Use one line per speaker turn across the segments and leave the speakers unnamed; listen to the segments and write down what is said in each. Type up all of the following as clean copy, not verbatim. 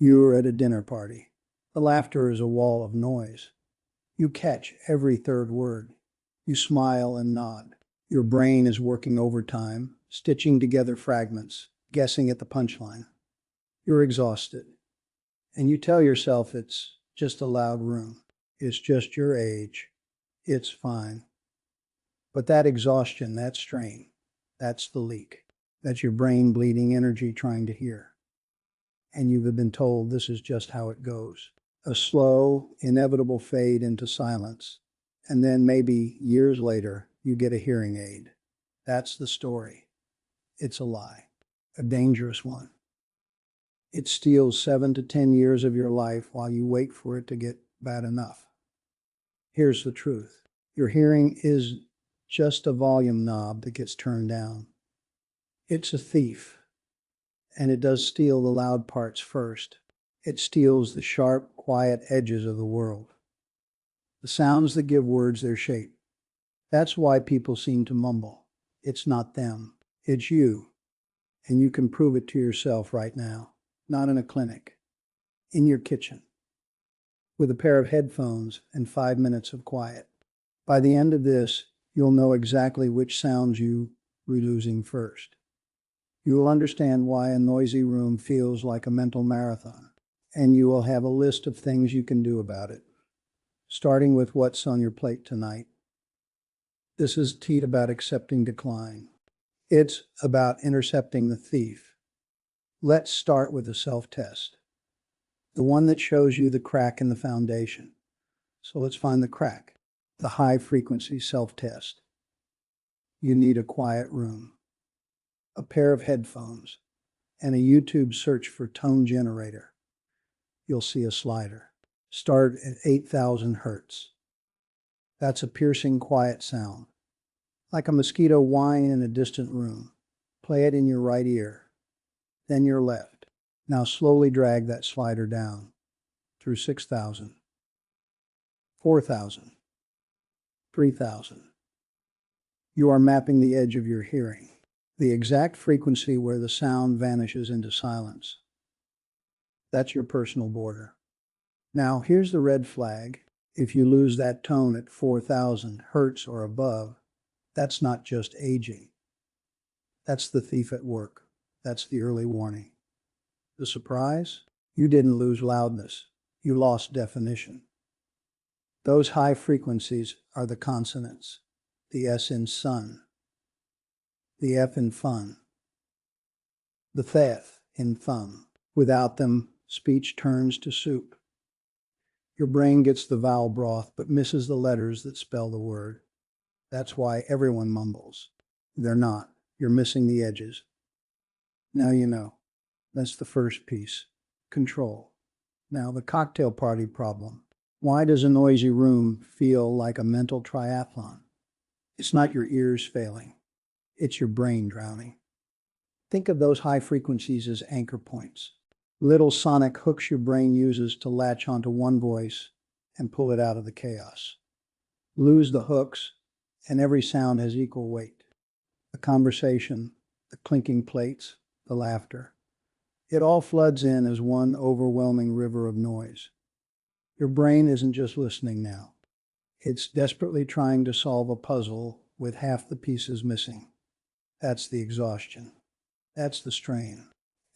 You're at a dinner party. The laughter is a wall of noise. You catch every third word. You smile and nod. Your brain is working overtime, stitching together fragments, guessing at the punchline. You're exhausted, and you tell yourself it's just a loud room. It's just your age. It's fine. But that exhaustion, that strain, that's the leak. That's your brain bleeding energy trying to hear. And you've been told this is just how it goes. A slow, inevitable fade into silence. And then maybe years later, you get a hearing aid. That's the story. It's a lie, a dangerous one. It steals 7 to 10 years of your life while you wait for it to get bad enough. Here's the truth. Your hearing is just a volume knob that gets turned down. It's a thief, and it does steal the loud parts first. It steals the sharp, quiet edges of the world, the sounds that give words their shape. That's why people seem to mumble. It's not them, it's you. And you can prove it to yourself right now, not in a clinic, in your kitchen, with a pair of headphones and 5 minutes of quiet. By the end of this, you'll know exactly which sounds you were losing first. You will understand why a noisy room feels like a mental marathon, and you will have a list of things you can do about it, starting with what's on your plate tonight. This is about accepting decline. It's about intercepting the thief. Let's start with a self-test, the one that shows you the crack in the foundation. So let's find the crack, the high-frequency self-test. You need a quiet room, a pair of headphones, and a YouTube search for tone generator. You'll see a slider. Start at 8,000 hertz. That's a piercing, quiet sound, like a mosquito whine in a distant room. Play it in your right ear, then your left. Now slowly drag that slider down through 6,000, 4,000, 3,000. You are mapping the edge of your hearing, the exact frequency where the sound vanishes into silence. That's your personal border. Now, here's the red flag. If you lose that tone at 4,000 hertz or above, that's not just aging. That's the thief at work. That's the early warning. The surprise? You didn't lose loudness. You lost definition. Those high frequencies are the consonants. The S in sun, the F in fun, the th in thumb. Without them, speech turns to soup. Your brain gets the vowel broth but misses the letters that spell the word. That's why everyone mumbles. They're not. You're missing the edges. Now you know. That's the first piece. Control. Now the cocktail party problem. Why does a noisy room feel like a mental triathlon? It's not your ears failing. It's your brain drowning. Think of those high frequencies as anchor points. Little sonic hooks your brain uses to latch onto one voice and pull it out of the chaos. Lose the hooks, and every sound has equal weight. The conversation, the clinking plates, the laughter. It all floods in as one overwhelming river of noise. Your brain isn't just listening now. It's desperately trying to solve a puzzle with half the pieces missing. That's the exhaustion. That's the strain.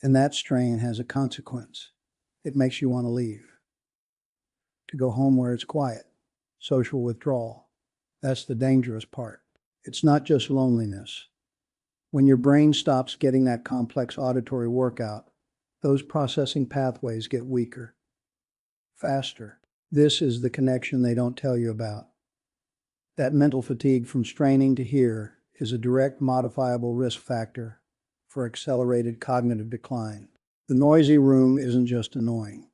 And that strain has a consequence. It makes you want to leave. To go home where it's quiet. Social withdrawal. That's the dangerous part. It's not just loneliness. When your brain stops getting that complex auditory workout, those processing pathways get weaker, faster. This is the connection they don't tell you about. That mental fatigue from straining to hear is a direct modifiable risk factor for accelerated cognitive decline. The noisy room isn't just annoying.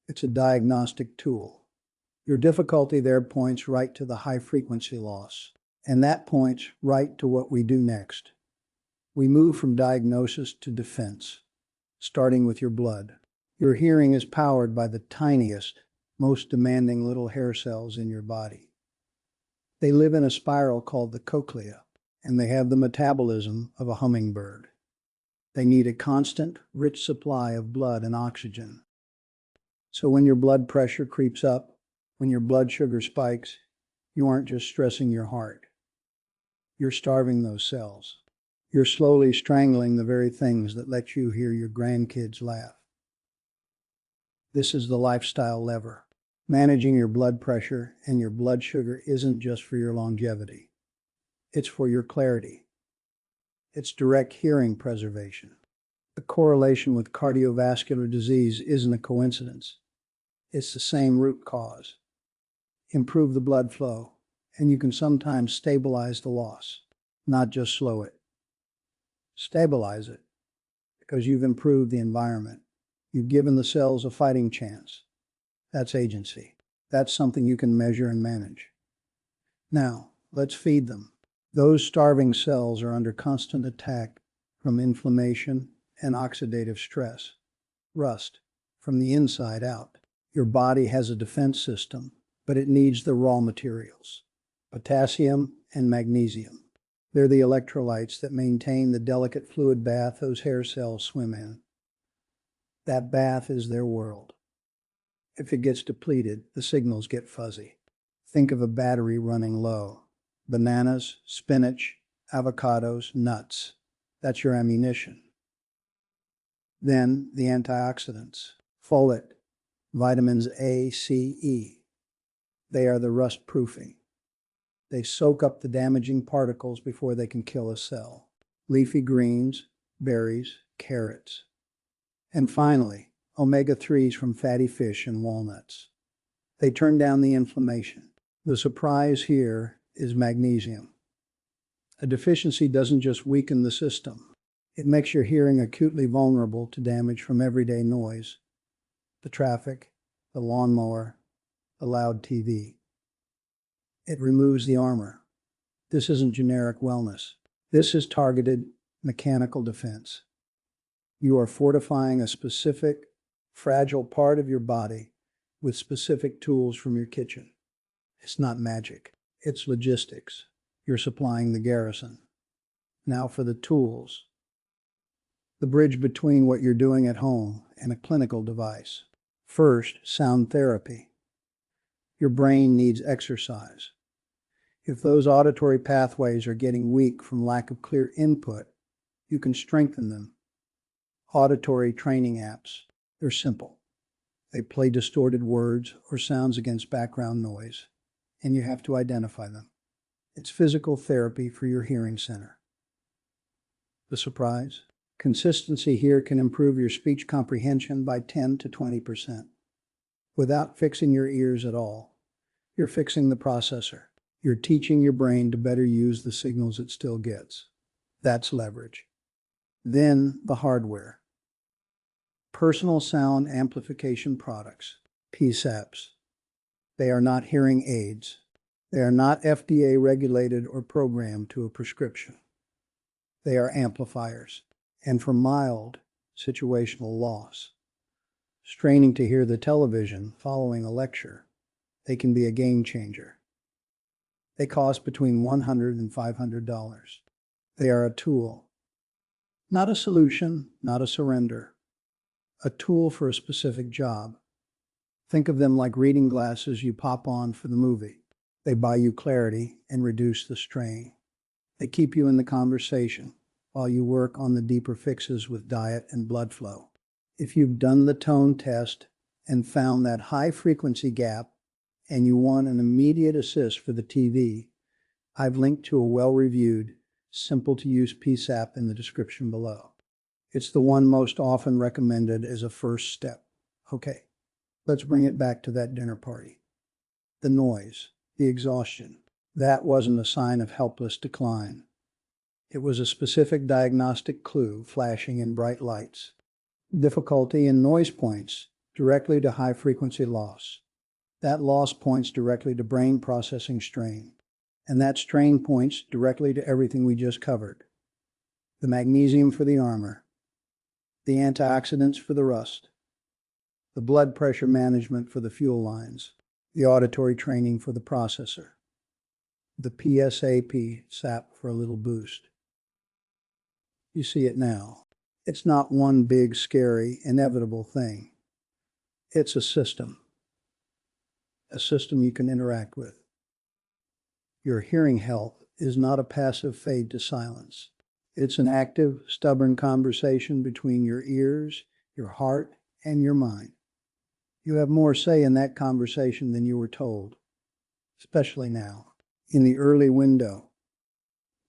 It's a diagnostic tool. Your difficulty there points right to the high frequency loss, and that points right to what we do next. We move from diagnosis to defense, starting with your blood. Your hearing is powered by the tiniest, most demanding little hair cells in your body. They live in a spiral called the cochlea, and they have the metabolism of a hummingbird. They need a constant, rich supply of blood and oxygen. So when your blood pressure creeps up, when your blood sugar spikes, you aren't just stressing your heart. You're starving those cells. You're slowly strangling the very things that let you hear your grandkids laugh. This is the lifestyle lever. Managing your blood pressure and your blood sugar isn't just for your longevity. It's for your clarity. It's direct hearing preservation. The correlation with cardiovascular disease isn't a coincidence. It's the same root cause. Improve the blood flow, and you can sometimes stabilize the loss, not just slow it. Stabilize it, because you've improved the environment. You've given the cells a fighting chance. That's agency. That's something you can measure and manage. Now, let's feed them. Those starving cells are under constant attack from inflammation and oxidative stress, rust, from the inside out. Your body has a defense system, but it needs the raw materials, potassium and magnesium. They're the electrolytes that maintain the delicate fluid bath those hair cells swim in. That bath is their world. If it gets depleted, the signals get fuzzy. Think of a battery running low. Bananas, spinach, avocados, nuts. That's your ammunition. Then the antioxidants, folate, vitamins A, C, E. They are the rust proofing. They soak up the damaging particles before they can kill a cell. Leafy greens, berries, carrots. And finally, omega-3s from fatty fish and walnuts. They turn down the inflammation. The surprise here is magnesium. A deficiency doesn't just weaken the system. It makes your hearing acutely vulnerable to damage from everyday noise, the traffic, the lawnmower, the loud TV. It removes the armor. This isn't generic wellness. This is targeted mechanical defense. You are fortifying a specific, fragile part of your body with specific tools from your kitchen. It's not magic. It's logistics. You're supplying the garrison. Now for the tools. The bridge between what you're doing at home and a clinical device. First, sound therapy. Your brain needs exercise. If those auditory pathways are getting weak from lack of clear input, you can strengthen them. Auditory training apps. They're simple. They play distorted words or sounds against background noise, and you have to identify them. It's physical therapy for your hearing center. The surprise? Consistency here can improve your speech comprehension by 10 to 20%. Without fixing your ears at all, you're fixing the processor. You're teaching your brain to better use the signals it still gets. That's leverage. Then the hardware. Personal sound amplification products, PSAPs. They are not hearing aids. They are not FDA regulated or programmed to a prescription. They are amplifiers. And for mild situational loss, straining to hear the television following a lecture, they can be a game changer. They cost between $100 and $500. They are a tool, not a solution, not a surrender. A tool for a specific job. Think of them like reading glasses you pop on for the movie. They buy you clarity and reduce the strain. They keep you in the conversation while you work on the deeper fixes with diet and blood flow. If you've done the tone test and found that high frequency gap and you want an immediate assist for the TV, I've linked to a well-reviewed, simple-to-use PSAP in the description below. It's the one most often recommended as a first step. Okay, let's bring it back to that dinner party. The noise, the exhaustion, that wasn't a sign of helpless decline. It was a specific diagnostic clue flashing in bright lights. Difficulty in noise points directly to high-frequency loss. That loss points directly to brain processing strain. And that strain points directly to everything we just covered. The magnesium for the armor, the antioxidants for the rust, the blood pressure management for the fuel lines, the auditory training for the processor, the PSAP SAP for a little boost. You see it now. It's not one big, scary, inevitable thing. It's a system you can interact with. Your hearing health is not a passive fade to silence. It's an active, stubborn conversation between your ears, your heart, and your mind. You have more say in that conversation than you were told, especially now, in the early window,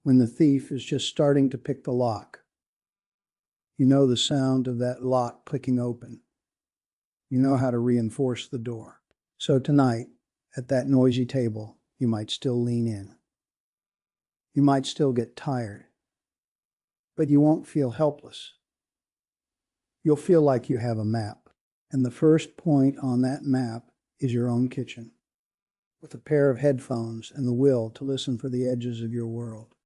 when the thief is just starting to pick the lock. You know the sound of that lock clicking open. You know how to reinforce the door. So tonight, at that noisy table, you might still lean in. You might still get tired, but you won't feel helpless. You'll feel like you have a map, and the first point on that map is your own kitchen, with a pair of headphones and the will to listen for the edges of your world.